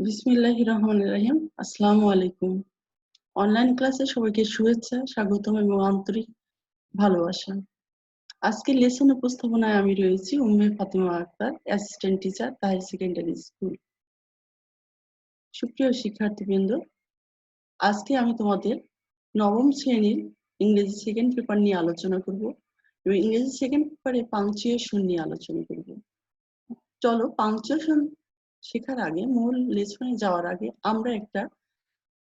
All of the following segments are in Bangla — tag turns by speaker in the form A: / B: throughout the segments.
A: বিসমিল্লাহির রহমানির রহিম। আসসালামু আলাইকুম। অনলাইন ক্লাসে সবাইকে শুভেচ্ছা, স্বাগতম এবং আন্তরিক ভালোবাসা। আজকে লেসন উপস্থাপনায় আমি রয়েছি Umme Fatima Akhtar, assistant teacher, Tahir secondary school. সুপ্রিয় শিক্ষার্থীবৃন্দ, আজকে আমি তোমাদের নবম শ্রেণীর ইংরেজি সেকেন্ড পেপার নিয়ে আলোচনা করব এবং ইংরেজি সেকেন্ড পেপারে পাংচুয়েশন নিয়ে আলোচনা করব। চলো পাংচুয়েশন শেখার আগে, মূল লেসনে যাওয়ার আগে আমরা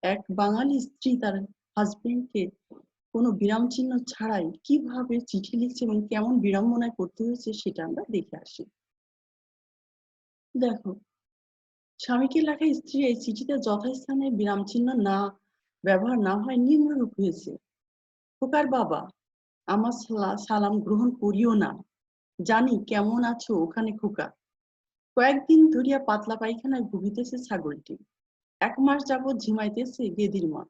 A: এক বাঙালি স্ত্রী তার হাজবেন্ডকে কোনো বিরাম চিহ্ন ছাড়াই কিভাবে চিঠি লিখছে এবং কেমন বিড়ম্বনায় পড়তে হয়েছে সেটা আমরা দেখে আসি। দেখো, স্বামীকে লেখা স্ত্রীর এই চিঠিতে যথাস্থানে বিরাম চিহ্ন ব্যবহার না হয় নিম্নরূপ হয়েছে: খোকার বাবা, আমার সালাম গ্রহণ করিও না, জানি কেমন আছো ওখানে খোকা। কয়েকদিন ধরিয়া পাতলা পায়খানায় ভুগিতেছে ছাগলটি, 1 মাস যাবৎ ঝিমাইতেছে গেদির মা।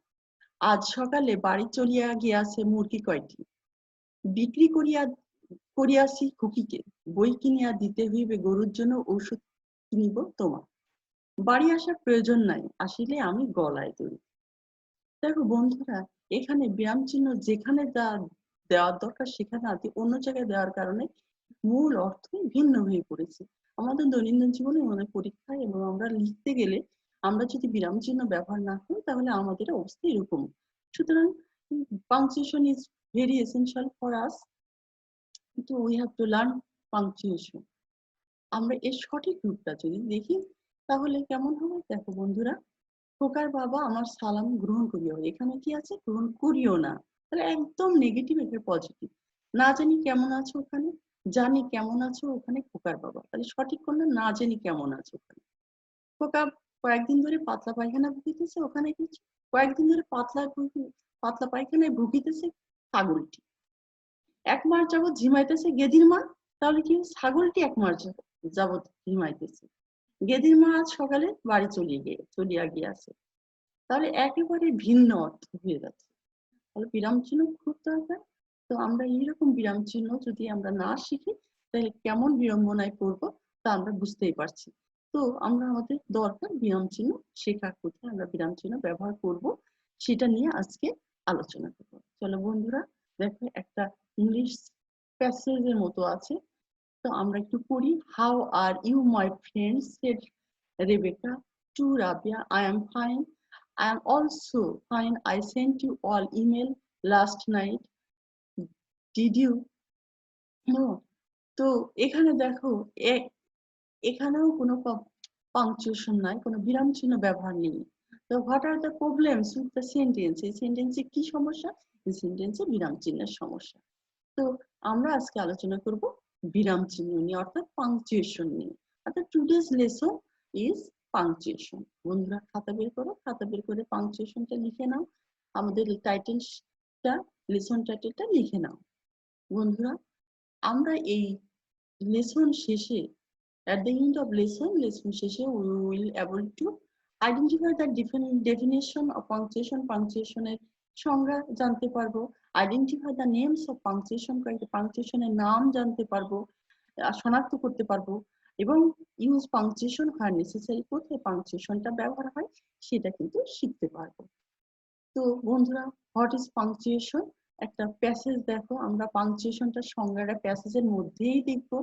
A: আজ সকালে বাড়ি চলিয়া গিয়াছে মুরগি কয়টি, বিক্রি করিয়াছি খুকিকে, বই কিনিয়া দিতে হইবে গরুর জন্য, ঔষধ কিনিব তোমার। বাড়ি আসার প্রয়োজন নাই, আসিলে আমি গলায় দড়ি। দেখো বন্ধুরা, এখানে বিরাম চিহ্ন যেখানে দেওয়ার দরকার সেখানে অন্য জায়গায় দেওয়ার কারণে মূল অর্থ ভিন্ন হয়ে পড়েছে। আমাদের দৈনন্দিন জীবনে, আমাদের পরীক্ষায় এবং আমরা লিখতে গেলে আমরা যদি বিরাম চিহ্ন ব্যবহার না করি তাহলে আমাদের অবস্থা এরকম। সুতরাং punctuation is very essential for us, তো we have to learn punctuation. আমরা এর সঠিক রূপটা যদি দেখি তাহলে কেমন হবে। দেখো বন্ধুরা, খোকার বাবা আমার সালাম গ্রহণ করিও, এখানে কি আছে? গ্রহণ করিও না, তাহলে একদম নেগেটিভ, এটা পজিটিভ। না জানি কেমন আছো ওখানে, জানি কেমন আছো ওখানে খোকার বাবা, তাহলে সঠিক কোনটা? না জানি কেমন আছো ওখানে। খোকা কয়েকদিন ধরে পাতলা পায়খানা ভুগিতেছে, ওখানে কিছু কয়েকদিন ধরে পাতলা পায়খানায় ভুগিতেছে ছাগলটি, 1 মাস যাবৎ ঝিমাইতেছে গেদির মা। তাহলে কি? ছাগলটি 1 মাস যাবৎ ঝিমাইতেছে, গেদির মা আজ সকালে বাড়ি চলিয়া গিয়াছে। তাহলে একেবারে ভিন্ন অর্থ হয়ে যাচ্ছে। তাহলে বিরাম চিহ্ন খুব দরকার। তো আমরা এইরকম বিরাম চিহ্ন যদি আমরা না শিখি তাহলে কেমন বিড়ম্বনায় পড়বো তা আমরা বুঝতেই পারছি। তো আমরা আমাদের দরকার বিরাম চিহ্ন শেখা, কোথায় আমরা বিরাম চিহ্ন ব্যবহার করব সেটা নিয়ে আজকে আলোচনা করব। চলো বন্ধুরা, দেখো একটা ইংলিশ প্যাসেজের মতো আছে, তো আমরা একটু পড়ি। How are you my friend, said Rebecca to Rabia, I am fine, I am also fine. I sent you all email last night. Did you know? তো এখানে দেখো, এখানেও কোনো পাংচুয়েশন নাই, কোনো বিরাম চিহ্ন ব্যবহার নেই। তো what are the problems with the sentence? এই সেন্টেন্সে কি সমস্যা? এই সেন্টেন্সে বিরাম চিহ্নের সমস্যা। তো আমরা আজকে আলোচনা করব বিরাম চিহ্ন নিয়ে, অর্থাৎ পাংচুয়েশন নিয়ে। অর্থাৎ টুডেজ লেসন ইজ পাংচুয়েশন। বন্ধুরা খাতা বের করো, খাতা বের করে পাংচুয়েশনটা লিখে নাও, আমাদের টাইটেলটা, লেসন টাইটেলটা লিখে নাও। বন্ধুরা, আমরা এই লেসন শেষে, at the end of lesson শেষে we will able to identify the definition of punctuation, punctuationের সংজ্ঞা জানতে পারবো, identify the names of punctuation, পাংচুয়েশনের নাম জানতে পারবো, শনাক্ত করতে পারবো, এবং use punctuation where necessary, কোথায় পাংচুয়েশনটা ব্যবহার হয় সেটা কিন্তু শিখতে পারবো। তো বন্ধুরা, হোয়াট ইজ পাংচুয়েশন? একটা প্যাসেজ দেখো, আমরা পাংচুয়েশনটা সংজ্ঞাটা প্যাসেজের মধ্যেই দেখবো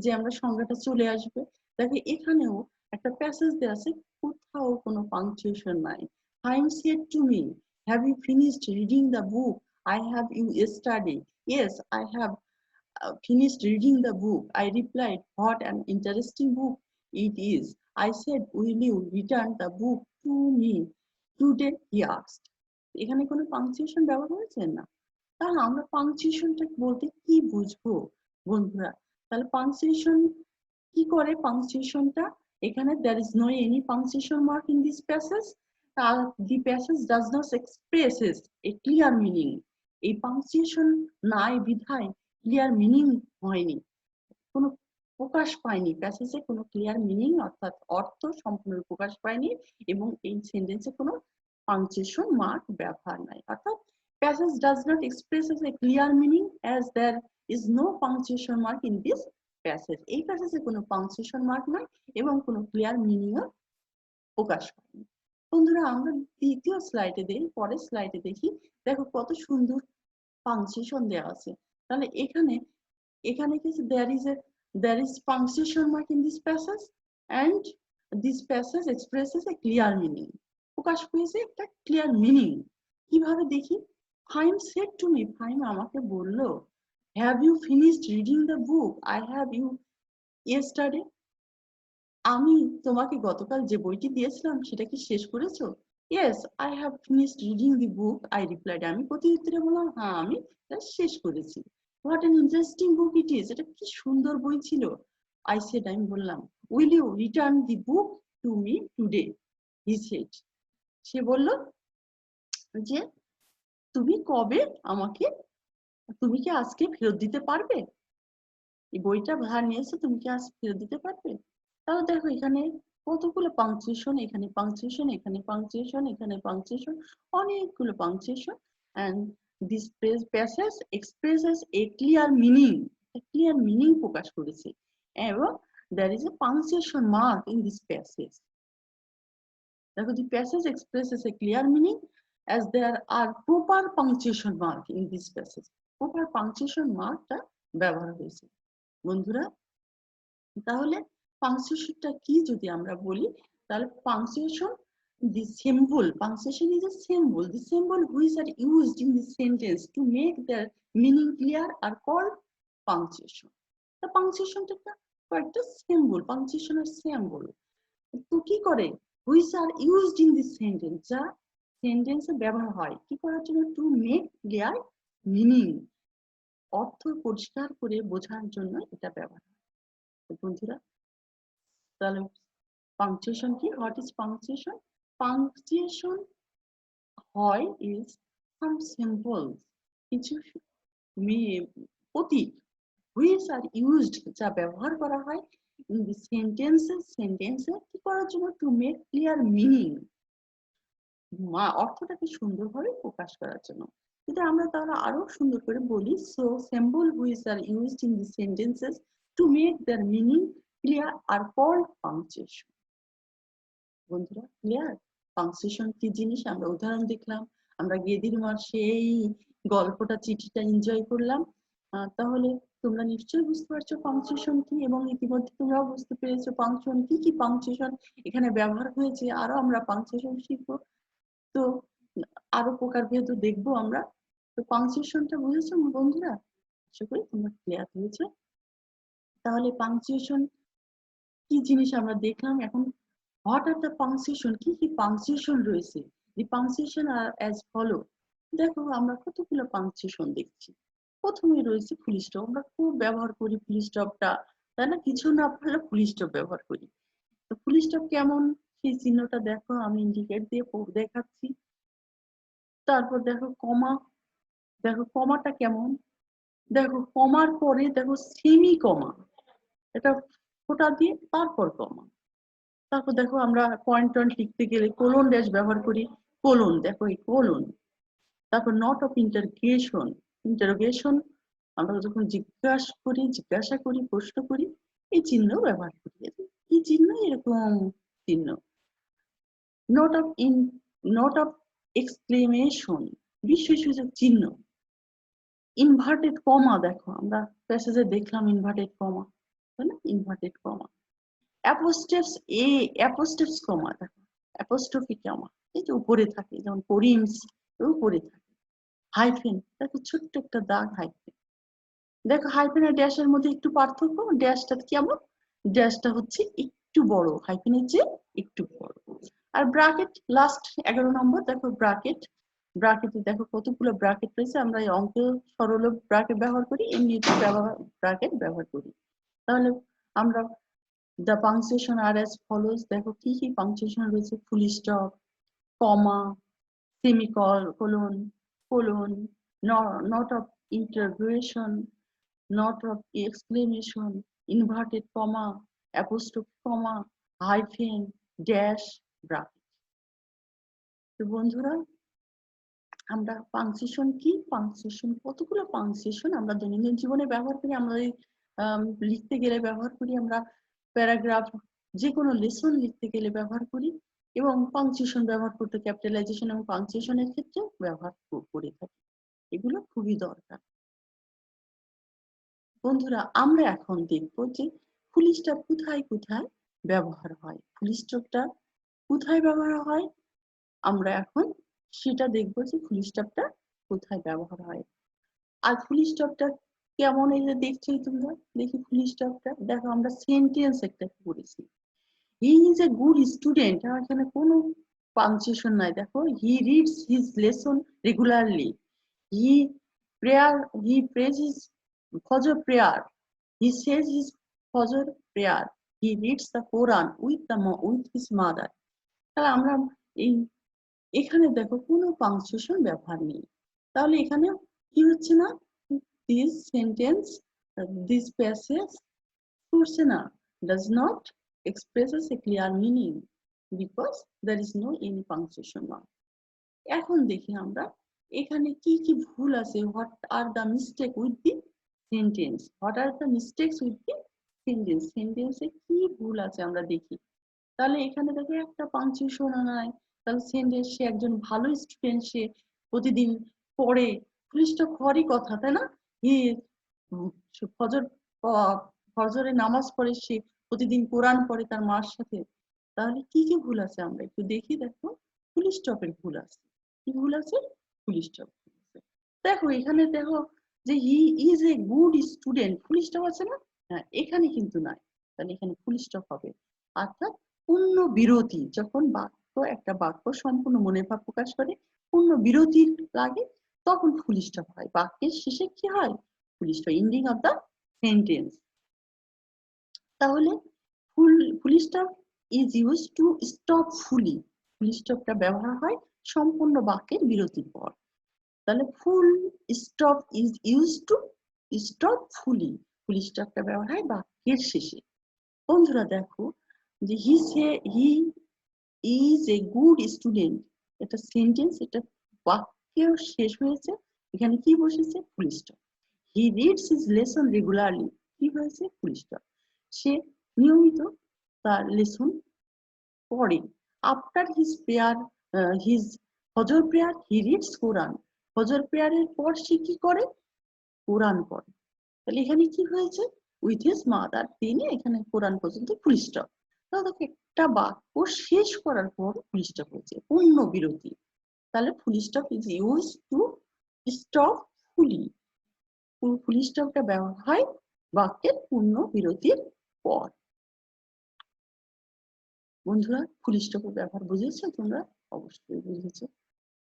A: যে আমরা সংজ্ঞাটা চলে আসবে। দেখো এখানেও একটা প্যাসেজ দেওয়া আছে, কোথাও কোনো পাংচুয়েশন নাই। Haim said to me, have you finished reading the book I have you study? Yes, I have finished reading the book. I replied, what an interesting book it is. I said, will you return the book to me today? He asked. এখানে কোনো পাংচুয়েশন ব্যবহার হয়েছে না। তাহলে আমরা পাংচুয়েশনটা বলতে কি বুঝবো বন্ধুরা? তাহলে পাংচুয়েশন কি করে? পাংচুয়েশনটা এখানে, there is no any punctuation mark in this passage. The passage does not expresses a clear meaning. এই পাংচুয়েশন নাই বিধায় ক্লিয়ার মিনিং হয়নি, কোনো প্রকাশ পায়নি, প্যাসেজে কোনো ক্লিয়ার মিনিং অর্থাৎ অর্থ সম্পূর্ণ প্রকাশ পায়নি, এবং এই সেন্টেন্সে কোনো পাংচুয়েশন মার্ক ব্যবহার নাই। অর্থাৎ passage does not expresses a clear meaning as there is no punctuation mark in this passage. এই প্যাসেজে কোনো পাংচুয়েশন মার্ক নাই এবং কোনো ক্লিয়ার মিনিংও প্রকাশ পায়নি। বন্ধুরা আমরা দ্বিতীয় স্লাইডে দেখি, পরের স্লাইডে দেখি, দেখো কত সুন্দর পাংচুয়েশন দেওয়া আছে। তাহলে এখানে কিছু there is punctuation mark in this passage and this passage expresses a clear meaning. প্রকাশ পেয়েছে একটা ক্লিয়ার মিনিং। কিভাবে দেখি? Faim said to me, Faim আমাকে বলল, have you finished reading the book I have you yesterday? আমি তোমাকে গতকাল যে বইটি দিয়েছিলাম সেটা কি শেষ করেছো? Yes, I have finished reading the book, I replied. আমি প্রতি উত্তরে বললাম, হ্যাঁ আমি এটা শেষ করেছি। What an interesting book it is. এটা কি সুন্দর বই ছিল। I said, আমি বললাম, will you return the book to me today? He said. সে বলল যে তুমি কবে আমাকে, তুমি কি আজকে ফেরত দিতে পারবে? এই বইটা ধার নিয়েছো, তুমি কি আজ ফেরত দিতে পারবে? তাহলে দেখো এখানে কতগুলো পাংচুয়েশন, এখানে পাংচুয়েশন, এখানে পাংচুয়েশন, এখানে পাংচুয়েশন, অনেকগুলো punctuation. and this passage expresses a clear meaning, প্রকাশ করেছে। এবং there is a punctuation mark in this passage. দেখো the passage expresses a clear meaning as there are proper punctuation mark in this passage. proper punctuation markটা ব্যবহার হয়েছে। বন্ধুরা তাহলে পাংচুয়েশনটা কি যদি আমরা বলি, তাহলে punctuation, the symbol, punctuation is a symbol. The symbol which are used in the sentence to make their meaning clear are called punctuation. The punctuation টা কয়েকটা symbol, punctuation এর symbol। তো কি করে? which are used in the sentence, যা সেন্টেন্সে ব্যবহার হয় কি করার জন্য? to make clear meaning, অর্থ পরিষ্কার করে বোঝার জন্য এটা ব্যবহার হয়। বন্ধুরা তাহলে পাংচুয়েশন কি? What is punctuation? পাংচুয়েশন হয় ইজ সাম সিম্বলস, কিছু প্রতীক, which are used, যা ব্যবহার করা হয় in the সেন্টেন্সে কি করার জন্য? to make clear meaning, অর্থটাকে সুন্দরভাবে প্রকাশ করার জন্য। যদি আমরা তাহলে আরো সুন্দর করে বলি, so symbol which are used in the sentences to make their meaning clear are called punctuation. বন্ধুরা ক্লিয়ার? পাংচুয়েশন কি জিনিস আমরা উদাহরণ দেখলাম, আমরা গেদির মার সেই গল্পটা, চিঠিটা এনজয় করলাম। তাহলে তোমরা নিশ্চয়ই বুঝতে পারছো পাংচুয়েশন কি, এবং ইতিমধ্যে তোমরাও বুঝতে পেরেছো পাংচুয়েশন কি কি পাংচুয়েশন এখানে ব্যবহার হয়েছে। আরো আমরা পাংচুয়েশন শিখবো, তো আরো প্রকারভেদ দেখবো আমরা। তো পাংচুয়েশনটা বুঝেছো বন্ধুরা? আশা করি তোমরা ক্লিয়ার হয়েছে। তাহলে পাংচুয়েশন কি জিনিস আমরা দেখলাম। এখন what are the punctuation, কি কি পাংচুয়েশন রয়েছে? the punctuation are as follow. দেখো আমরা কতগুলো পাংচুয়েশন দেখছি। প্রথমে রয়েছে ফুল স্টপ, আমরা খুব ব্যবহার করি ফুল স্টপটা, তাই না? কিছু না পারলে ফুল স্টপ ব্যবহার করি। তো ফুল স্টপ কেমন সেই চিহ্নটা দেখো, আমি ইন্ডিকেট দিয়ে দেখাচ্ছি। তারপর দেখো কমা, দেখো কমাটা কেমন, দেখো কমার পরে দেখো সেমি কমা, এটা ফোঁটা দিয়ে তারপর কমা। তারপর দেখো আমরা পয়েন্ট লিখতে গেলে কোলন ড্যাশ ব্যবহার করি, কোলন, দেখো এই কোলন। তারপর নট অফ ইন্টারোগেশন, আমরা যখন জিজ্ঞাসা করি, প্রশ্ন করি, এই চিহ্ন ব্যবহার করি। এই চিহ্ন এরকম চিহ্ন। নট অফ এক্সক্লেমেশন, বিস্ময়সূচক চিহ্ন। ইনভার্টেড কমা, দেখো আমরা প্যাসেজে দেখলাম ইনভার্টেড কমা, তাই না? Inverted comma. অ্যাপোস্ট্রোফস কমা, দেখো অ্যাপোস্ট্রফি কমা, এই যে উপরে থাকে, যেমন পরিমস উপরে থাকে। হাইফেন, দেখো ছোট্ট একটা দাগ হাইফেন। দেখো হাইফেন আর ড্যাশের মধ্যে একটু পার্থক্য, ড্যাশটা কেমন? ড্যাশটা হচ্ছে একটু বড়, হাইফেনের চেয়ে একটু বড়। আর ব্র্যাকেট লাস্ট 11 নম্বর, দেখো ব্র্যাকেটে দেখো কতগুলো ব্র্যাকেট রয়েছে। আমরা এই অঙ্ক সরল ব্র্যাকেট ব্যবহার করি, এমনি ব্র্যাকেট ব্যবহার করি। তাহলে আমরা the punctuation are as follows, দেখো কি কি পাংচুয়েশন রয়েছে। Full stop, comma, semicolon, colon, not of interrogation, not of exclamation, inverted comma, apostrophe comma, hyphen, dash, bracket. তো বন্ধুরা আমরা পাংচুয়েশন কি, পাংচুয়েশন কতগুলো পাংচুয়েশন আমরা দৈনন্দিন জীবনে ব্যবহার করি, আমরা লিখতে গেলে ব্যবহার করি, আমরা প্যারাগ্রাফ, যে কোনো লেসন লিখতে গেলে ব্যবহার করি, এবং পাংচুয়েশন ব্যবহার করতে ক্যাপিটালাইজেশন এবং পাংচুয়েশনের ক্ষেত্রে ব্যবহার করে থাকি। এগুলো খুবই দরকার। বন্ধুরা আমরা এখন দেখব যে ফুল স্টপ কোথায় কোথায় ব্যবহার হয়, ফুল স্টপটা কোথায় ব্যবহার হয় আমরা এখন সেটা দেখবো যে ফুল স্টপটা কোথায় ব্যবহার হয়। আর ফুল স্টপটা কেমন, এই যে দেখছো তোমরা, দেখি ফুল স্টপটা দেখো, আমরা সেন্টেন্স একটা করেছি, হি ইজ এ গুড স্টুডেন্ট, এখানে কোনো পাংচুয়েশন নাই, দেখো হি reads his lesson regularly, he prayer he prays his fajr prayer, he says his fajr prayer, he reads the Quran with his mother। তাহলে আমরা এই এখানে দেখো কোনো পাংচুয়েশন ব্যবহার নেই, তাহলে এখানে কি হচ্ছে না, this sentence this passage করছে না, does not expresses a clear meaning because there is no any punctuation mark। এখন দেখি আমরা এখানে কি কি ভুল আছে, what are the mistake with the sentence, what are the mistakes with the sentence, sentence এ কি ভুল আছে আমরা দেখি। তাহলে এখানে দেখো একটা পাংচুয়েশন নাই, তাহলে সেন্টেন্স সে একজন ভালো স্টুডেন্ট, সে প্রতিদিন পড়ে, ফুল স্টপ হওয়ারই কথা, তাই না, হি ফজর ফজরে নামাজ পড়ে, সে প্রতিদিন কোরআন পড়ে তার মার সাথে। তাহলে কি কি ভুল আছে আমরা একটু দেখি, দেখো ফুল স্টপের ভুল আছে, কি ভুল আছে, ফুল স্টপ দেখো এখানে, দেখো যে he is a good student, full stop আছে না, হ্যাঁ এখানে কিন্তু নাই, তাহলে এখানে ফুল স্টপ হবে। অর্থাৎ পূর্ণ বিরতি, যখন বাক্য একটা বাক্য সম্পূর্ণ মনের ভাব প্রকাশ করে পূর্ণ বিরতি লাগে তখন ফুল স্টপ হয়, বাক্যের শেষে কি হয়, full stop, ending of the sentence. তাহলে full stop is use to stop fully, full স্টপটা ব্যবহার হয় সম্পূর্ণ বাক্যের বিরতির পর। তাহলে full stop is use to stop fully, full স্টপটা ব্যবহার হয় বাক্যের শেষে। বন্ধুরা দেখো যে he is a good student, এটা সেন্টেন্স, এটা বাক্য শেষ হয়েছে, এখানে কি বসেছে, full stop. He reads his lesson regularly, কি হয়েছে, ফুল স্টপ, সে নিয়মিত তার লেসন পড়ে। আফটার হিজ প্রেয়ার হিজ ফজর প্রেয়ার হি রিডস কোরআন, ফজর প্রেয়ারের পর সে কি করে, কোরআন পড়ে। তাহলে এখানে কি হয়েছে, উইথ হিজ মাদার, তিনি এখানে কোরআন পর্যন্ত ফুল স্টপ। তাহলে একটা বাক্য শেষ করার পর ফুল স্টপ হয়েছে, পূর্ণ বিরতি। তাহলে full stop is use to stop fully, full স্টপটা ব্যবহার হয় বাক্যের পূর্ণ বিরতির পর। বন্ধুরা ফুল স্টপের ব্যবহার বুঝেছো তোমরা, অবশ্যই বুঝেছো।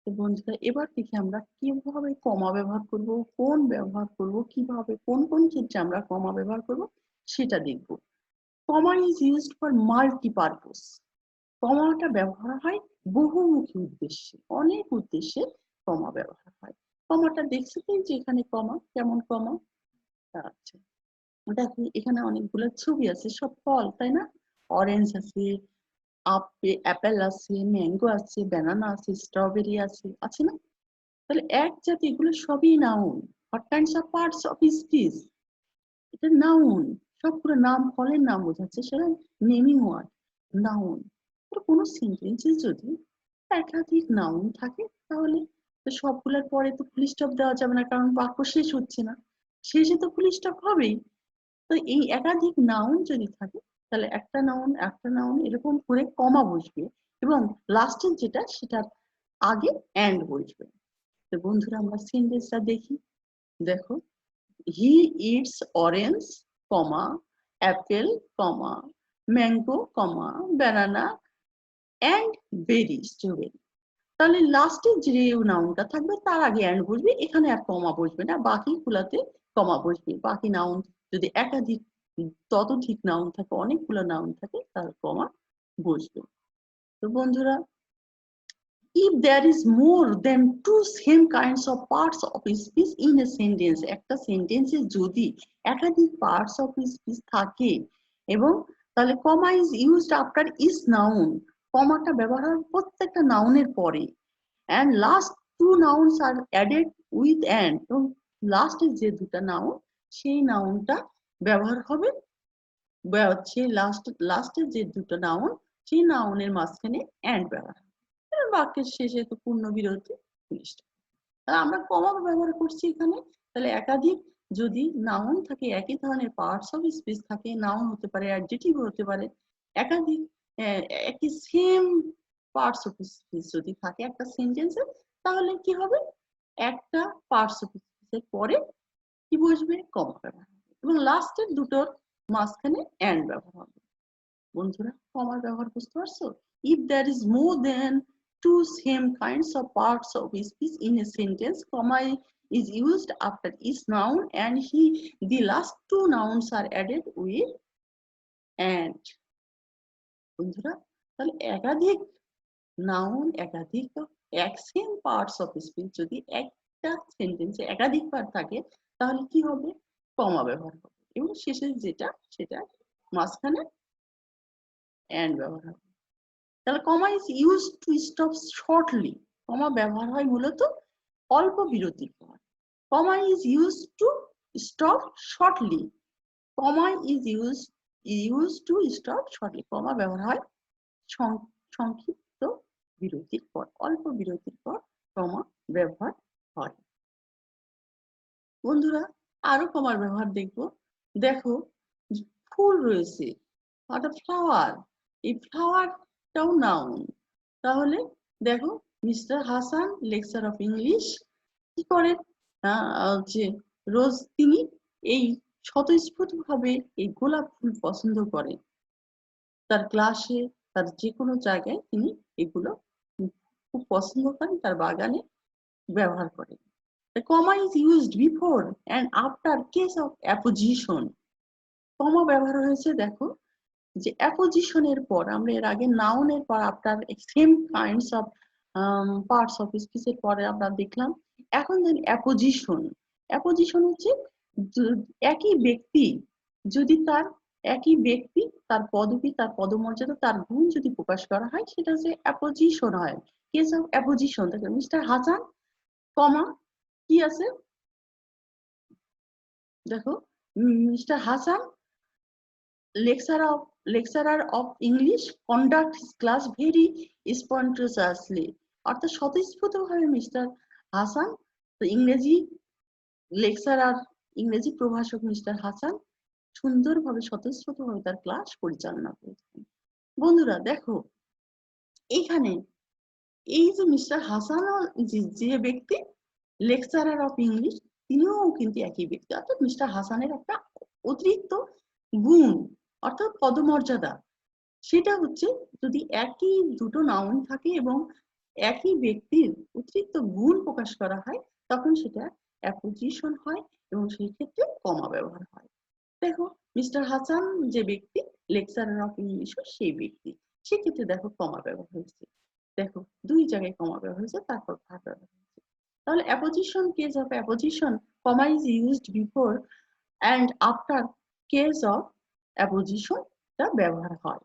A: তো বন্ধুরা এবার দেখি আমরা কিভাবে কমা ব্যবহার করব, কোন ব্যবহার করব, কিভাবে কোন কোন ক্ষেত্রে আমরা কমা ব্যবহার করব সেটা দেখব। Comma is used for multipurpose, কমাটা ব্যবহার হয় বহুমুখী উদ্দেশ্যে, অনেক উদ্দেশ্যে কমা ব্যবহার হয়। কমাটা দেখছি যে এখানে কমা, কেমন কমা, আচ্ছা দেখো এখানে অনেকগুলো ছবি আছে, সব ফল তাই না, অরেঞ্জ আছে, অ্যাপেল আছে, ম্যাঙ্গো আছে, ব্যানানা আছে, স্ট্রবেরি আছে, আছে না, তাহলে এক জাতি, এগুলো সবই noun. What kinds of parts of speech, এটা নাউন, সবগুলো নাম, ফলের নাম বোঝাচ্ছে, সেটা নেমিং ওয়ার্ড, নাউন। কোনো সেন্টেন্সে যদি একাধিক নাউন থাকে তাহলে তো সবগুলোর পরে তো ফুল স্টপ দেওয়া যাবে না, কারণ বাক্য শেষ হচ্ছে না, শেষে তো ফুল স্টপ হবেই। তো এই একাধিক নাউন যদি থাকে তাহলে একটা নাউন এরকম করে কমা বসবে এবং লাস্টের যেটা সেটার আগে এন্ড বসবে। তো বন্ধুরা আমরা সেন্টেন্সটা দেখি, দেখো he eats orange comma apple comma mango comma banana and berry strawberry. তাহলে লাস্টে যে নাউনটা থাকবে তার আগে এন্ড বসবে, এখানে আর কমা বসবে না, বাকি গুলাতে কমা বসবে। বাকি নাউন যদি একাধিক ততোধিক নাউন থাকে, অনেকগুলো নাউন থাকে, তার কমা বসবে। তো বন্ধুরা if there is more than two same kinds of parts of speech in a sentence, একটা সেন্টেন্সে যদি একাধিক পার্টস অফ স্পিচ থাকে এবং তাহলে comma is used after each noun, কমাটা ব্যবহার হয় প্রত্যেকটা নাউনের পরে, and last two nouns are added with and, এবং লাস্টের যে দুটা নাউন সেই নাউনটা ব্যবহার হবে, লাস্টের যে দুটো নাউন সেই নাউনের মাঝখানে অ্যান্ড ব্যবহার হবে। বাক্যের শেষে তো পূর্ণ বিরতি জিনিসটা। তাহলে আমরা কমা ব্যবহার করছি এখানে। তাহলে একাধিক যদি নাউন থাকে, একই ধরনের পার্টস অফ স্পিচ থাকে, নাউন হতে পারে, অ্যাডজেক্টিভ হতে পারে, একাধিক একই সেম পার্টস অফ স্পিচ যদি থাকে একটা সেন্টেন্সে, তাহলে কি হবে, একটা পার্টস অফ স্পিচের পরে কি বসবে, কমা ব্যবহার হবে, এবং লাস্টের দুটোর মাঝখানে অ্যান্ড ব্যবহার হবে। বন্ধুরা, কমার ব্যবহার বুঝতে পারছো? If there is more than two same kinds of parts of speech in a sentence, comma is used after each noun and the last two nouns are added with and. বন্ধুরা, তাহলে একাধিক নাউন, একাধিক এক সেম পার্টস অফ স্পিচ যদি একটা সেন্টেন্সে একাধিক পার্ট থাকে, তাহলে কি হবে, কমা ব্যবহার হবে, এবং শেষে যেটা সেটা মাঝখানে অ্যান্ড ব্যবহার হবে। তাহলে comma is use to stop shortly, comma ব্যবহার হয় মূলত অল্প বিরতির পর। Comma is use to stop shortly, comma is use to stop shortly, comma ব্যবহার হয় সংক্ষিপ্ত বিরতির পর, অল্প বিরতির পর কমা ব্যবহার হয়। বন্ধুরা, আরো কমার ব্যবহার দেখবো। দেখো, ফুল রয়েছে, অর্থাৎ ফ্লাওয়ার, এই ফ্লাওয়ারটাও নাউন। তাহলে দেখো, mister Hasan lecturer of English কি করেন, যে রোজ তিনি এই স্বতঃস্ফূর্ত ভাবে এই গোলাপ ফুল পছন্দ করেন। তার ক্লাসে, তার যে কোনো জায়গায় তিনি এগুলো খুব পছন্দ করেন, তার বাগানে ব্যবহার করেন। The comma is used before and after case of apposition. কমা ব্যবহার হয়েছে, দেখো, যে অ্যাপোজিশনের পর, আমরা এর আগে নাউনের পর after same kinds of parts of স্পিচের পরে আমরা দেখলাম। এখন জানি অ্যাপোজিশন। অ্যাপোজিশন হচ্ছে একই ব্যক্তি যদি তার পদবি, তার পদমর্যাদা, তার গুণ যদি প্রকাশ করা হয়, সেটা হচ্ছে অ্যাপোজিশন হয়। কেস অফ অ্যাপোজিশন, দেখো মিস্টার হাসান কমা কি আছে, দেখো, mister Hasan lecturer of English conduct his class very spontaneously, অর্থাৎ স্বতঃস্ফূর্তভাবে মিস্টার হাসান, ইংরেজি লেকচারার, ইংরেজি প্রভাষক মিস্টার হাসান সুন্দরভাবে স্বতঃস্ফূর্তভাবে তার ক্লাস পরিচালনা করেছেন। বন্ধুরা দেখো, এইখানে এই যে মিস্টার হাসান, যে ব্যক্তি লেকচারার অফ ইংলিশ, তিনিও কিন্তু একই ব্যক্তি, অর্থাৎ মিস্টার হাসানের একটা অতিরিক্ত গুণ অর্থাৎ পদমর্যাদা, সেটা হচ্ছে যদি একই দুটো নাউন থাকে এবং একই ব্যক্তির অতিরিক্ত গুণ প্রকাশ করা হয়, তখন সেটা অ্যাপোজিশন হয়, এবং সেই ক্ষেত্রে কমা ব্যবহার হয়। দেখো, মিস্টার হাসান যে ব্যক্তি লেকচারার অফ ইংলিশ, সেই ব্যক্তি, সেক্ষেত্রে দেখো কমা ব্যবহার হয়েছে। দেখো, দুই জায়গায় কমা ব্যবহার হয়েছে, তারপর ভাগ ব্যবহার হয়েছে। তাহলে apposition, case of apposition, comma is used before and after case of apposition টা ব্যবহার হয়।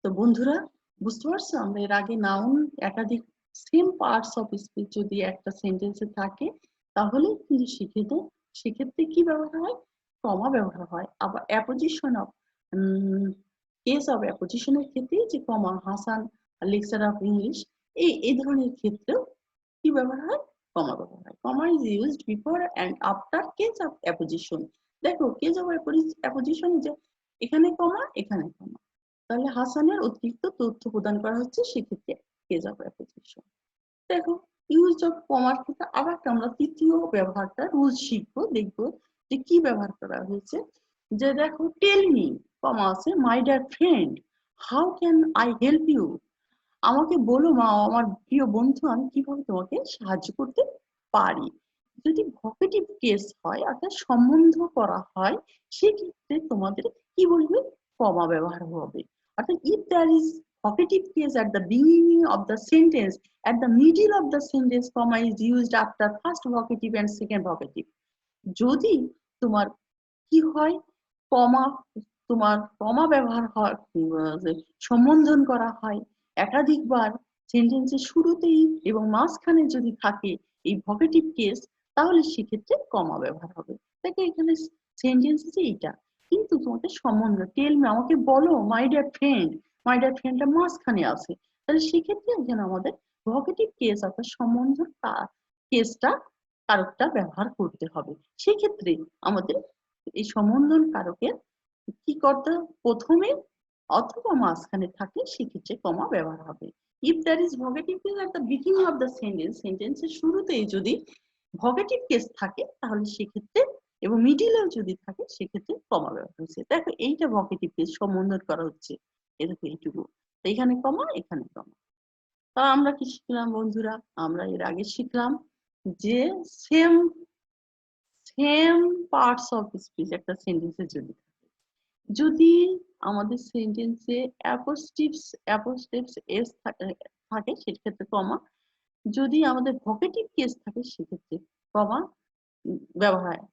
A: তো বন্ধুরা, বুঝতে পারছো, আমরা এর আগে নাউন একাধিক সেম পার্টস অফ স্পিচ যদি একটা সেন্টেন্সে থাকে, তাহলে কিন্তু সেক্ষেত্রে কি ব্যবহার হয়, কমা ব্যবহার হয়। আবার অ্যাপোজিশন অফ কেস অফ অ্যাপোজিশনের ক্ষেত্রে, যে comma Hasan lecturer of English, এই ধরনের ক্ষেত্রেও কি ব্যবহার হয়, কমা ব্যবহার হয়। Comma is used before and after case of apposition. দেখো, কেস অফ অ্যাপোজিশন, যে এখানে কমা, এখানে কমা, তাহলে হাসানের অতিরিক্ত তথ্য প্রদান করা হচ্ছে, সেক্ষেত্রে কেস অফ অ্যাপোজিশন। দেখো, ইউজ অফ কমার ক্ষেত্রে আবার আমরা তৃতীয় ব্যবহারটা রুলস শিখবো, দেখবো যে কি ব্যবহার করা হয়েছে। যে দেখো, টেল মি, কমা আছে, my dear friend, how can I help you, আমাকে বলো মা, আমার প্রিয় বন্ধু, আমি কিভাবে তোমাকে সাহায্য করতে পারি। যদি ভোকেটিভ কেস হয়, অর্থাৎ সম্বন্ধ করা হয়, সেক্ষেত্রে তোমাদের কি বলবে, কমা ব্যবহার হবে। অর্থাৎ if there is vocative case at the beginning of the sentence, at the middle of the sentence, comma is used after first vocative and second vocative. যদি তোমার কি হয়, কমা, কমা ব্যবহার হয়, সম্বোধন করা হয় একাধিকবার সেন্টেন্সের শুরুতেই এবং মাঝখানে যদি থাকে এই ভোকেটিভ কেস, তাহলে সেক্ষেত্রে কমা ব্যবহার হবে। দেখো, এখানে সেন্টেন্স যে এইটা, কিন্তু তোমাকে সম্বন্ধ টেল মি, আমাকে বলো my dear friend, my dear ফ্রেন্ডটা মাঝখানে আছে, তাহলে সেক্ষেত্রে এখানে আমাদের ভোকেটিভ কেস অর্থাৎ সম্বন্ধ কেসটা কারকটা ব্যবহার করতে হবে। সেক্ষেত্রে আমাদের এই সম্বোধন কারকের কি করতে হবে, প্রথমে অথবা মাঝখানে থাকে সেক্ষেত্রে কমা ব্যবহার হবে। If there is vocative case at the beginning of the sentence, সেন্টেন্সের শুরুতেই যদি ভোকেটিভ কেস থাকে তাহলে সেক্ষেত্রে এবং মিডিলেও যদি থাকে সেক্ষেত্রে কমা ব্যবহার হচ্ছে। দেখো এইটা ভোকেটিভ কেস সম্বোধন করা হচ্ছে, এরকম এইটুকু, এখানে কমা এখানে কমা। তা আমরা কি শিখলাম বন্ধুরা, আমরা এর আগে শিখলাম যে same same parts of speech একটা সেন্টেন্সে যদি আমাদের সেন্টেন্সে অ্যাপোস্ট্রিপস এস থাকে সেক্ষেত্রে কমা, যদি আমাদের ভোকেটিভ কেস থাকে সেক্ষেত্রে কমা ব্যবহার হয়,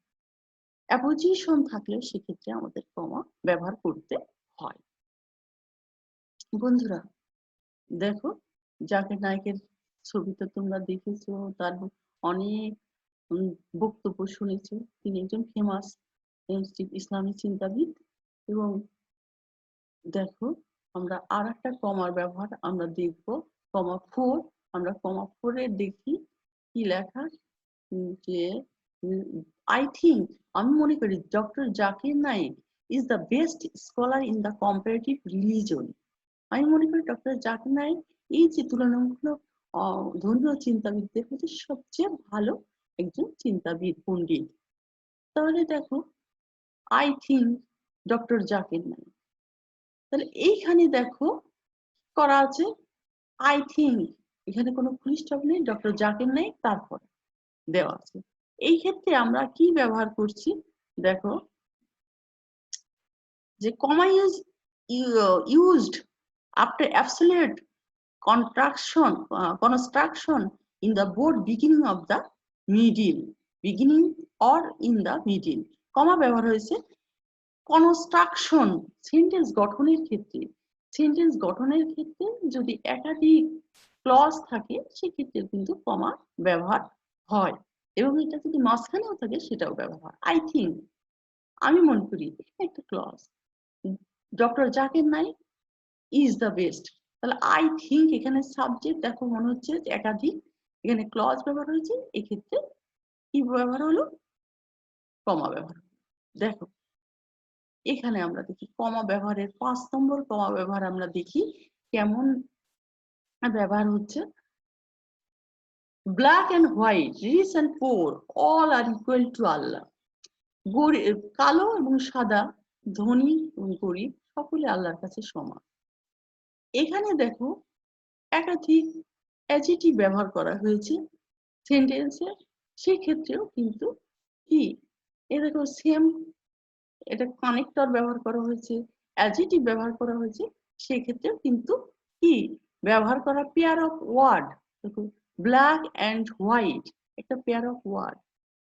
A: অ্যাপোজিশন থাকলে সেক্ষেত্রে আমাদের কমা ব্যবহার করতে হয়। বন্ধুরা দেখো জাকির নায়েকের ছবি তো তোমরা দেখেছো, তার অনেক বক্তব্য শুনেছো, তিনি একজন ফেমাস ইসলামী চিন্তাবিদ। এবং দেখো আমরা আর একটা কমার ব্যবহার আমরা দেখবো, কমা 4, আমরা কমা 4 এ দেখি কি লেখা, যে আই থিঙ্ক, আমি মনে করি doctor Zakir Naik is the best scholar in the comparative religion. আমি মনে করি ডক্টর জাকির নায়েক এই যে তুলনামূলক ধর্মীয় চিন্তাবিদদের মধ্যে সবচেয়ে ভালো একজন চিন্তাবিদ পণ্ডিত। তাহলে দেখো I think doctor Zakir Naik, তাহলে এইখানে দেখো করা আছে আই থিঙ্ক, এখানে কোনো ফুল স্টপ নেই, ডক্টর জাকির নায়েক তারপর দেওয়া আছে। এই ক্ষেত্রে আমরা কি ব্যবহার করছি, দেখো যে comma is used after absolute construction in the both beginning of the middle, beginning or in the middle, কমা ব্যবহার হয়েছে কনস্ট্রাকশন সেন্টেন্স গঠনের ক্ষেত্রে। সেন্টেন্স গঠনের ক্ষেত্রে যদি একাধিক ক্লজ থাকে সেক্ষেত্রে কিন্তু কমা ব্যবহার হয়, এবং এটা যদি মাঝখানেও থাকে সেটাও ব্যবহার হয়। আই থিঙ্ক, আমি মনে করি, একটা clause. Doctor Zakir Naik is the best, তাহলে আই থিঙ্ক এখানে সাবজেক্ট দেখো মনে হচ্ছে একাধিক, এখানে ক্লজ ব্যবহার হয়েছে, এক্ষেত্রে কি ব্যবহার হলো, কমা ব্যবহার। দেখো এখানে আমরা দেখি কমা ব্যবহারের 5 নম্বর কমা ব্যবহার আমরা দেখি কেমন ব্যবহার হচ্ছে। Black and white, rich and poor, all are equal to Allah. কালো এবং সাদা, ধনী এবং গরিব সকলে আল্লাহর কাছে সমান। এখানে দেখো একাধিক অ্যাডজেক্টিভ ব্যবহার করা হয়েছে সেন্টেন্সে, সেক্ষেত্রেও কিন্তু কি এ দেখো সেম, এটা কানেক্টর ব্যবহার করা হয়েছে, অ্যাডজেক্টিভ ব্যবহার করা হয়েছে, সেক্ষেত্রেও কিন্তু কি ব্যবহার করা পেয়ার অফ ওয়ার্ড। দেখো ব্ল্যাক অ্যান্ড হোয়াইট একটা পেয়ার অফ ওয়ার্ড,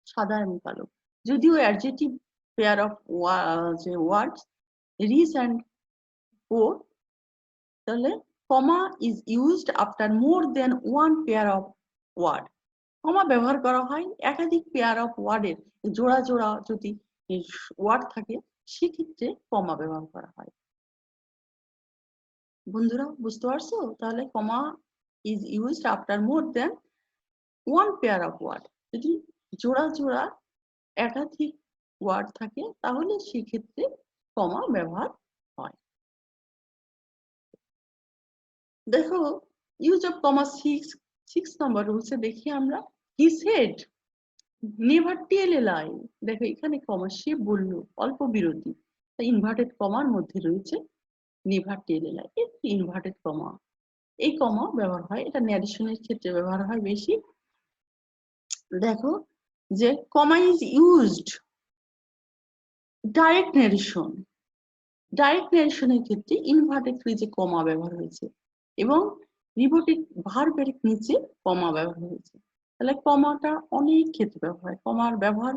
A: সাদা এবং কালো, যদিও adjective pair of word rich and poor, তাহলে comma is used after more than one pair of word. Comma ব্যবহার করা হয় একাধিক পেয়ার অফ ওয়ার্ডের জোড়া জোড়া যদি ওয়ার্ড থাকে সেক্ষেত্রে কমা ব্যবহার করা হয়। বন্ধুরা বুঝতে পারছো, তাহলে comma is used after more than one pair of word, যদি জোড়া জোড়া একাধিক ওয়ার্ড থাকে তাহলে সেক্ষেত্রে কমা ব্যবহার হয়। দেখো ইউজ অফ কমা 6 নম্বর রুলসে দেখি আমরা, হি সেড নেভার টেল এ লাই। দেখো এখানে কমা, সে বললো, অল্প বিরতি, ইনভার্টেড কমার মধ্যে রয়েছে নেভার টেল এ লাই, একটি ইনভার্টেড কমা, এই কমা ব্যবহার হয়, এটা ন্যারেশনের ক্ষেত্রে ব্যবহার হয় বেশি। দেখো যে comma is used direct narration, direct ন্যারেশনের ক্ষেত্রে ইনভার্টেড ফ্রিজে কমা ব্যবহার হয়েছে এবং রিপোর্টেড ভার্বের নিচে কমা ব্যবহার হয়েছে। তাহলে কমাটা অনেক ক্ষেত্রে ব্যবহার হয়, কমার ব্যবহার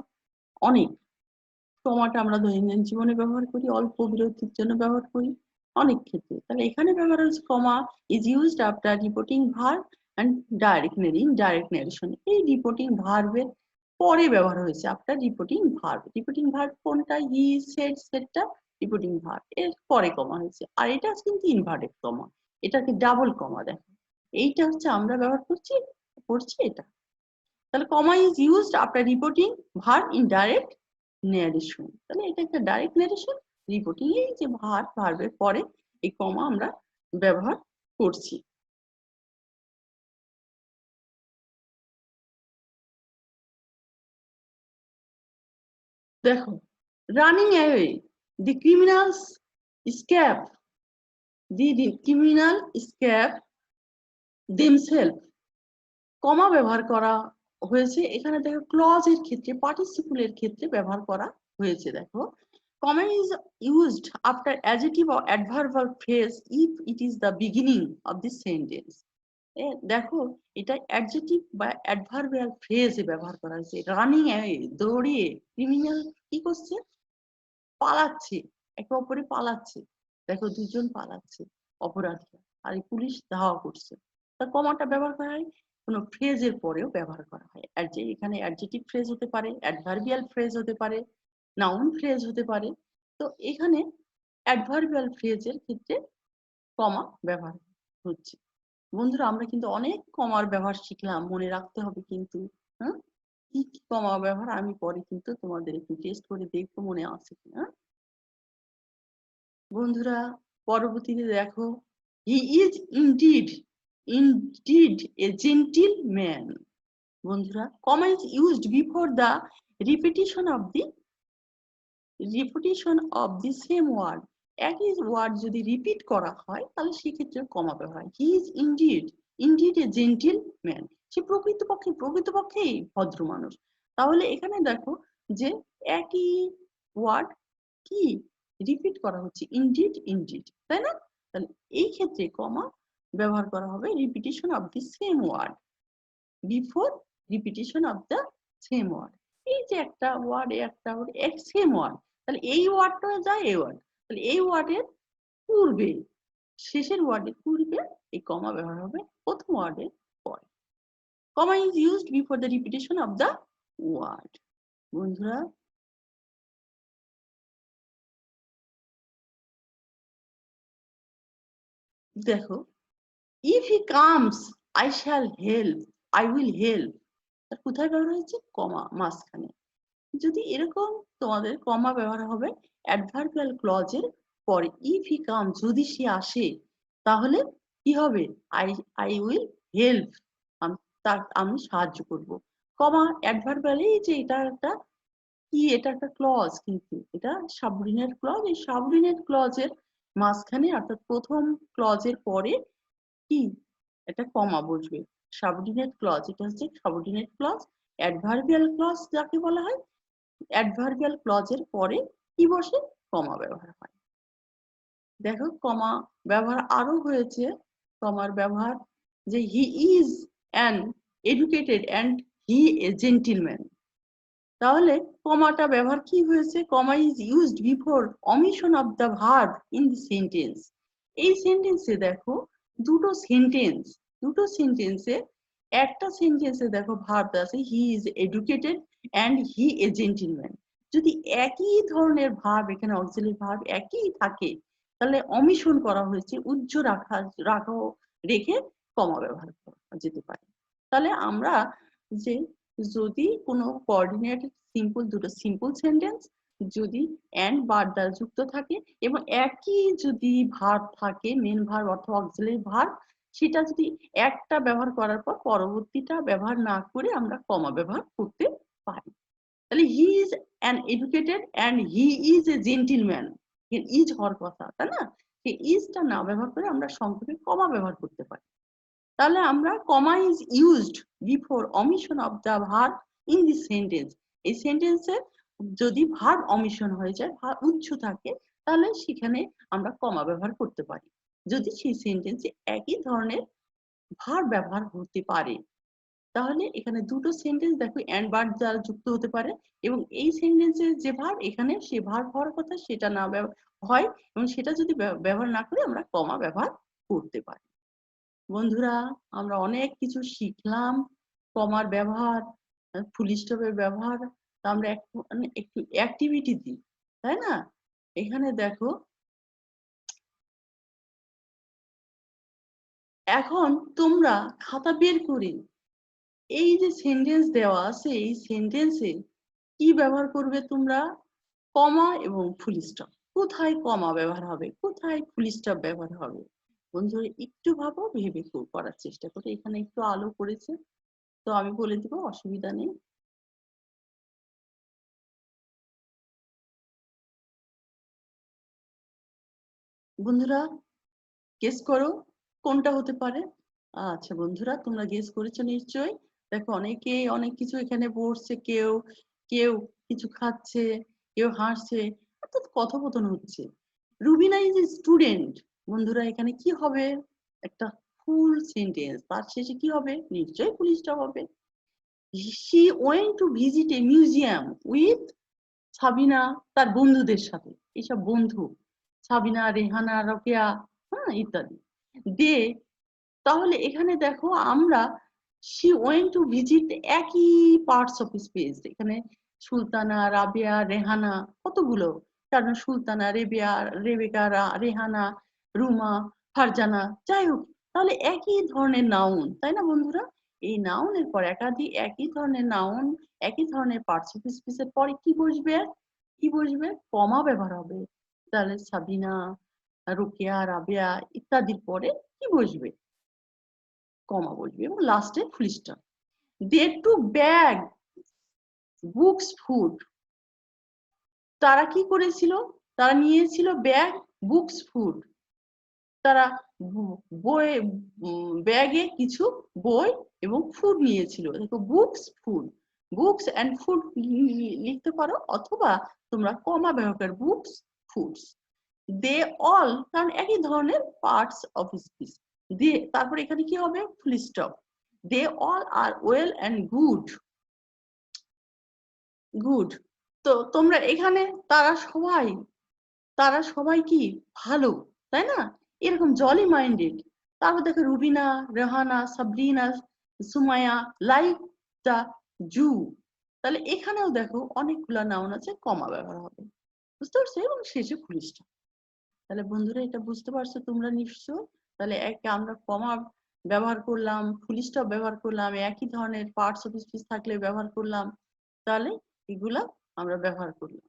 A: অনেক। কমাটা আমরা দৈনন্দিন জীবনে ব্যবহার করি, অল্প বিরতির জন্য ব্যবহার করি অনেক ক্ষেত্রে। তাহলে এখানে ব্যবহার হচ্ছে comma is used after reporting verb and direct indirect narration. এই রিপোর্টিং ভার্বের পরে ব্যবহার হয়েছে after reporting verb. Reporting verb কোনটা? হি, সেড, সেডটা রিপোর্টিং ভার্ব, এর পরে কমা হয়েছে। আর এটা কিন্তু ইনভার্টেড কমা, এটাকে ডাবল কমা। দেখো এইটা হচ্ছে আমরা ব্যবহার করছি এটা। তাহলে comma is used after reporting verb in direct narration. তাহলে এটা একটা ডাইরেক্ট ন্যারেশন, রিপোর্টিং এই যে ভার্বের পরে এই কমা আমরা ব্যবহার করছি। দেখো, running away, the criminals escape, the criminal escape themselves। কমা ব্যবহার করা হয়েছে এখানে। দেখো ক্লজের ক্ষেত্রে, পার্টিসিপলের ক্ষেত্রে ব্যবহার করা হয়েছে। দেখো কমা is used after adjective or adverbial phrase if it is the beginning of the sentence। দেখো এটা অ্যাডজেক্টিভ বা অ্যাডভার্বিয়াল ফ্রেজে ব্যবহার করা হয়েছে। রানিং অ্যাওয়ে, দৌড়িয়ে, ক্রিমিনাল কি করছে? পালাচ্ছে, একে অপরে পালাচ্ছে। দেখো দুজন পালাচ্ছে অপরাধী, আর পুলিশ ধাওয়া করছে। তা কমাটা ব্যবহার করা হয় কোনো ফ্রেজের পরেও ব্যবহার করা হয়। এখানে অ্যাডজেক্টিভ ফ্রেজ হতে পারে, অ্যাডভার্বিয়াল ফ্রেজ হতে পারে, নাউন ফ্রেজ হতে পারে। তো এখানে অ্যাডভার্বিয়াল ফ্রেজের ক্ষেত্রে কমা ব্যবহার হচ্ছে। বন্ধুরা আমরা কিন্তু অনেক কমার ব্যবহার শিখলাম, মনে রাখতে হবে কিন্তু। হ্যাঁ, কি কি কমা ব্যবহার আমি পরে কিন্তু তোমাদের একটু টেস্ট করে দেখবো মনে আছে কিনা। বন্ধুরা পরবর্তীতে দেখো, he is indeed a gentleman. বন্ধুরা comma is used before the repetition of the same word. একই ওয়ার্ড যদি রিপিট করা হয় তাহলে সেক্ষেত্রে কমা ব্যবহার হয়। He is indeed a gentleman, সে প্রকৃতপক্ষেই ভদ্র মানুষ। তাহলে এখানে দেখো যে একই ওয়ার্ড কি রিপিট করা হচ্ছে, ইনডিড, তাই না? তাহলে এই ক্ষেত্রে কমা ব্যবহার করা হবে repetition of the same word, before repetition of the same word. এই যে একটা ওয়ার্ড একটা ওয়ার্ড এক সেম ওয়ার্ড, তাহলে এই ওয়ার্ডটা যায় এই ওয়ার্ড, তাহলে এই ওয়ার্ডের পূর্বে, শেষের ওয়ার্ডের পূর্বে এই কমা ব্যবহার হবে প্রথম ওয়ার্ডের পরে। Comma is used before the repetition of the word. বন্ধুরা দেখো, if he comes I shall help, I will help, তার কোথায় ব্যবহার হয়েছে? কমা মাঝখানে। যদি এরকম তোমাদের কমা ব্যবহার হবে অ্যাডভার্বিয়াল ক্লজের পরে। ইফ হি কাম, যদি সে আসে, তাহলে কি হবে? আই উইল হেল্প, আমি সাহায্য করব। কমা অ্যাডভার্বিয়াল, এই যে এটা একটা কি, এটা একটা ক্লজ, কিন্তু এটা সাবঅর্ডিনেট ক্লজ। এই সাবঅর্ডিনেট ক্লজের মাঝখানে অর্থাৎ প্রথম ক্লজের পরে কি এটা কমা বসবে। সাবঅর্ডিনেট ক্লজ, এটা হচ্ছে সাবঅর্ডিনেট ক্লজ। অ্যাডভার্বিয়াল ক্লজ যাকে বলা হয়, অ্যাডভার্বিয়াল ক্লজের পরে কি বসে? কমা ব্যবহার হয়। দেখো কমা ব্যবহার আরো হয়েছে। কমার ব্যবহার যে he is an educated and he a gentleman. তাহলে কমাটা ব্যবহার কি হয়েছে? Comma is used before omission of the verb in the sentence. এই সেন্টেন্সে দেখো দুটো সেন্টেন্সে একটা সেন্টেন্সে দেখো ভার্ব আছে he is educated and he a gentleman. যদি একই ধরনের ভার্ব, এখানে অক্সিলারি ভার্ব একই থাকে, তাহলে অমিশন করা হয়েছে, উজ্জ রেখে কমা ব্যবহার করা যেতে পারে। তাহলে আমরা যে যদি কোনো কোঅর্ডিনেট সিম্পল, দুটো সিম্পল সেন্টেন্স যদি এন্ড ভার্ব দ্বারা যুক্ত থাকে এবং একই যদি ভার্ব থাকে, মেন ভার্ব অথবা অক্সিলারি ভার্ব, সেটা যদি একটা ব্যবহার করার পর পরবর্তীটা ব্যবহার না করে আমরা কমা ব্যবহার করতে পারি। তাহলে he is an educated and he is a gentleman, is হওয়ার কথা, তাই না? সেই ইজটা না ব্যবহার করে আমরা সংক্ষেপে কমা ব্যবহার করতে পারি। তাহলে আমরা কমা is used before omission of the verb in the sentence. এই সেন্টেন্সে যদি ভার্ব অমিশন হয়ে যায়, ভার্ব উচ্চ থাকে, তাহলে সেখানে আমরা কমা ব্যবহার করতে পারি যদি সেই সেন্টেন্সে একই ধরনের ভার্ব ব্যবহার হতে পারে। তাহলে এখানে দুটো সেন্টেন্স দেখো এন্ড ভার্ব দ্বারা যুক্ত হতে পারে, এবং এই সেন্টেন্সের যে ভার্ব এখানে সে ভার্ব হওয়ার কথা সেটা না হয়, এবং সেটা যদি ব্যবহার না করে আমরা কমা ব্যবহার করতে পারি। বন্ধুরা আমরা অনেক কিছু শিখলাম কমার ব্যবহার, ফুল স্টপের ব্যবহার আমরা একটু অ্যাক্টিভিটি দিই, তাই না? এখানে দেখো, এখন তোমরা খাতা বের করে এই যে সেন্টেন্স দেওয়া আছে, এই সেন্টেন্সে কি ব্যবহার করবে তোমরা? কমা এবং ফুল স্টপ। কোথায় কমা ব্যবহার হবে, কোথায় ফুল স্টপ ব্যবহার হবে? বন্ধুরা একটু ভাবো, ভেবে করার চেষ্টা করো। এখানে একটু আলো পড়েছে, তো আমি বলে দিব, অসুবিধা নেই। বন্ধুরা গেস করো কোনটা হতে পারে? আচ্ছা বন্ধুরা, তোমরা গেস করেছো নিশ্চয়ই। দেখো অনেকেই অনেক কিছু এখানে পড়ছে, কেউ কেউ কিছু খাচ্ছে, কেউ হাসছে, অর্থাৎ কথোপকথন হচ্ছে। Rubina is a student. বন্ধুরা এখানে কি হবে? একটা ফুল সেন্টেন্স, তার শেষে কি হবে? নিশ্চয়ই ফুল স্টপ হবে। she went to visit a museum with Sabina, তার বন্ধুদের সাথে। এইসব বন্ধু সাবিনা, রেহানা, রোকেয়া, হ্যাঁ ইত্যাদি। দে, তাহলে এখানে দেখো আমরা she went to visit একই পার্টস অফ স্পেস। এখানে সুলতানা, রাবেয়া, রেহানা, কতগুলো, কারণ সুলতানা, রেবেকা, রেহানা, রুমা, ফারজানা, যাই হোক, তাহলে একই ধরনের নাউন, তাই না বন্ধুরা? এই নাউনের পর একাধিক একই ধরনের নাউন, একই ধরনের পার্টস অফ স্পেসের পরে কি বসবে? কি বসবে? কমা ব্যবহার হবে। তাহলে সাবিনা, রোকেয়া, রাবেয়া ইত্যাদির পরে কি বসবে? কমা বসবে এবং লাস্টে ফুল স্টপ। দে টু ব্যাগ বুকস ফুড। তারা কি করেছিল? তারা নিয়েছিল ব্যাগ, বুকস ফুড। তারা বই, ব্যাগে কিছু বই এবং ফুড নিয়েছিল। দেখো books food, books and food লিখতে পারো, অথবা তোমরা কমা ব্যবহার করো, বুকস ফুডস। দে অল, কারণ একই ধরনের পার্টস অফ স্পিচ। দে, তারপর এখানে কি হবে? Full stop. They all are well and good. Good, তো তোমরা এখানে তারা সবাই কি ভালো, তাই না? এরকম জলি মাইন্ডেড। তারপর দেখো রুবিনা, রেহানা, সাবরিনা, সুমায়া লাইক দা জু। তাহলে এখানেও দেখো অনেকগুলা নাউন আছে, কমা ব্যবহার হবে, বুঝতে পারছো? এবং শেষে ফুল স্টপ। তাহলে বন্ধুরা এটা বুঝতে পারছো তোমরা নিশ্চয়? তাহলে আমরা কমা ব্যবহার করলাম, ফুল স্টপ ব্যবহার করলাম, একই ধরনের পার্টস অফ স্পিচ থাকলে ব্যবহার করলাম, তাহলে এগুলা আমরা ব্যবহার করলাম।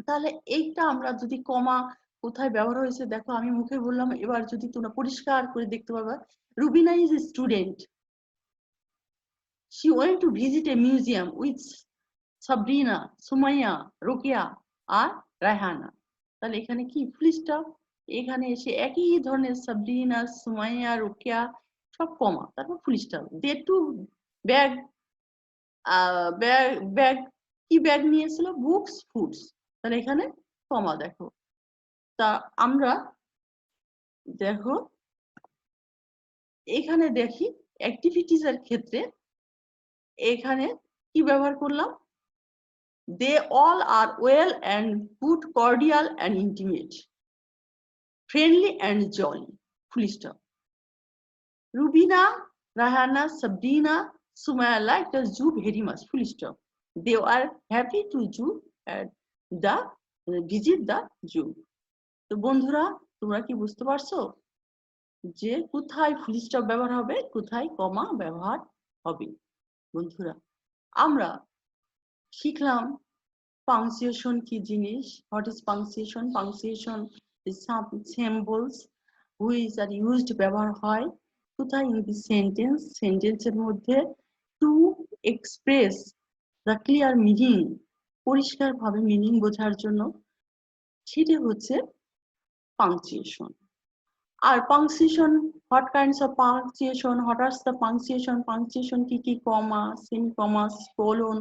A: তাহলে এইটা আমরা যদি কমা কোথায় ব্যবহার হয়েছে দেখো, আমি মুখে বললাম, এবার যদি তোমরা পরিষ্কার করে দেখতে পাবে। Rubina is a student, she went to visit a museum with Sabrina, Sumaiya, Rokeya আর রায়হানা। তাহলে এখানে কি? Full stop. এখানে এসে একই ধরনের সাবরিনা, সুমাইয়া, রোকেয়া সব কমা, তারপর ফুল স্টপ। দে টু ব্যাগ, ব্যাগ ব্যাগ কি ব্যাগ নিয়েছিল? Books foods. তাহলে এখানে কমা দেখো। তা আমরা দেখো এখানে দেখি অ্যাক্টিভিটিস এর ক্ষেত্রে এখানে কি ব্যবহার করলাম? They all are well and good, cordial and intimate, friendly and jolly, full stop. Rubina, Rahana, Sabrina, Sumaya like the zoo very much, full stop. They are happy to zoo at the visit the zoo. তো বন্ধুরা তোমরা কি বুঝতে পারছো যে কোথায় ফুল স্টপ ব্যবহার হবে, কোথায় কমা ব্যবহার হবে? বন্ধুরা আমরা শিখলাম পাংচুয়েশন কি জিনিস, what is punctuation. Punctuation is some symbols which are used, ব্যবহার হয় কোথায়? ইন দি সেন্টেন্স, সেন্টেন্সের মধ্যে, to express the clear meaning, পরিষ্কারভাবে মিনিং বোঝার জন্য, সেটা হচ্ছে পাংচুয়েশন। আর punctuation, what kinds of punctuation, what are the punctuation, punctuation কি কি? কমা, সেমি কমা, কোলন,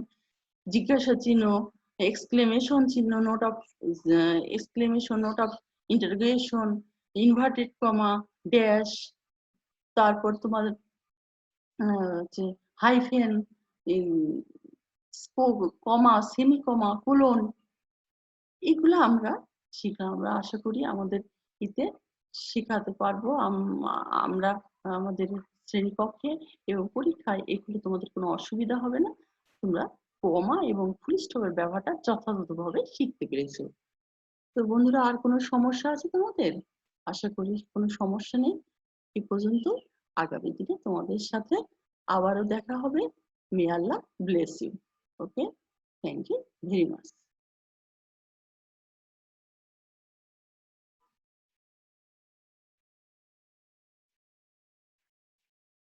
A: জিজ্ঞাসা চিহ্ন, এক্সক্লেমেশন চিহ্ন, note of exclamation, note of interrogation, inverted comma, dash, তারপর তোমার যে হাইফেন, কমা, সেমি কমা, কোলন, এগুলো আমরা শিখা, আমরা আশা করি আমাদের এতে শেখাতে পারবো। আমরা আমাদের শ্রেণীকক্ষে এবং পরীক্ষায় এগুলো তোমাদের কোনো অসুবিধা হবে না। তোমরা কমা এবং ফুল স্টপের ব্যবহারটা যথাযথভাবে শিখতে পেরেছো। তো বন্ধুরা, আর কোনো সমস্যা আছে তোমাদের? আশা করি কোনো সমস্যা নেই। এ পর্যন্ত। আগামী দিনে তোমাদের সাথে আবারও দেখা হবে। May Allah bless you. Okay, thank you very much.